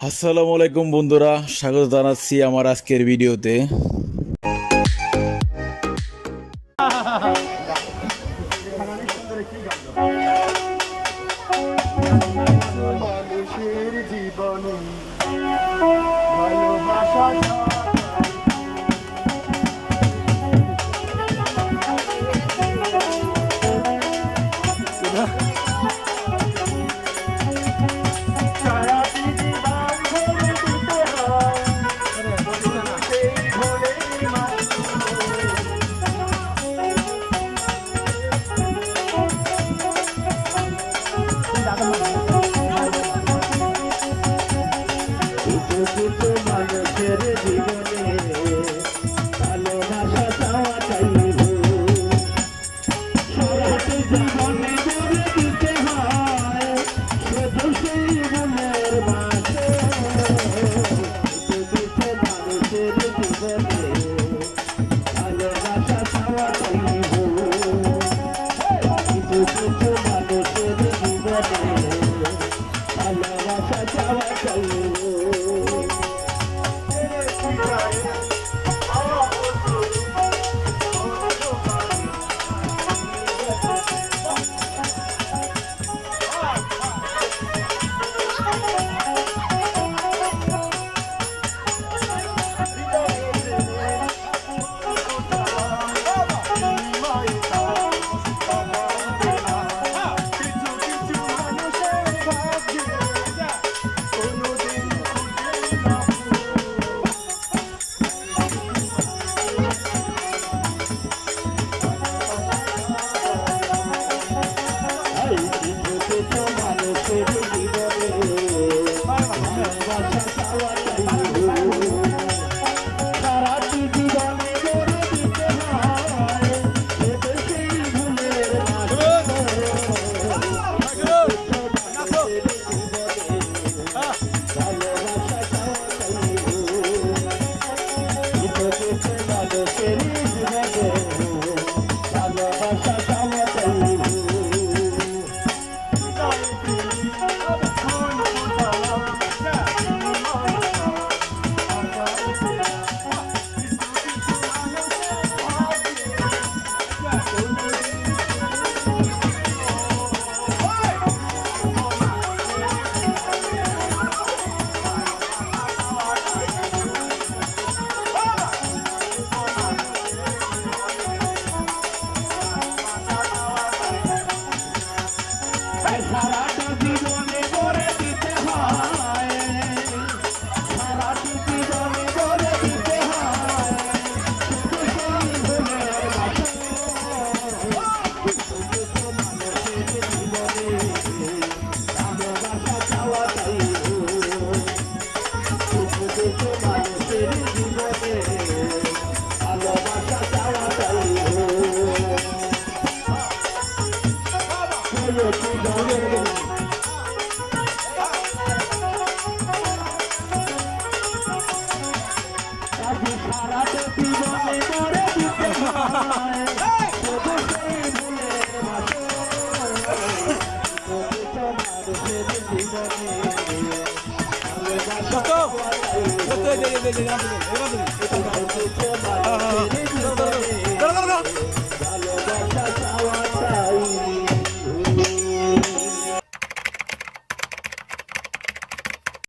আসসালামু আলাইকুম বন্ধুরা, স্বাগত জানাচ্ছি আমার আজকের ভিডিওতে। মানুষের জীবনে ভালোবাসা মানুষের জীবনে ভালোবাসা চাওয়া চাইব সারাটি জীবনে গড়ে দিতে হয় শুধু সেই মনের মাঝে মানুষের জীবনে ভালোবাসা চাওয়া চাইব কিছু কিছু মানুষের জীবনে ভালোবাসা চাওয়া চাইব। সারাটা জীবনে গড়ে দিতে হয় সারাটি জীবনে গড়ে দিতে হয় মানুষের জীবনে ভালোবাসা চাওয়া চাইব মানুষের জীবনে ভালোবাসা চাওয়া চাইব। সারাটা জীবনে গড়ে দিতে হয় শুধু সেই ভুলের মাঝে মানুষের জীবনে ভালোবাসা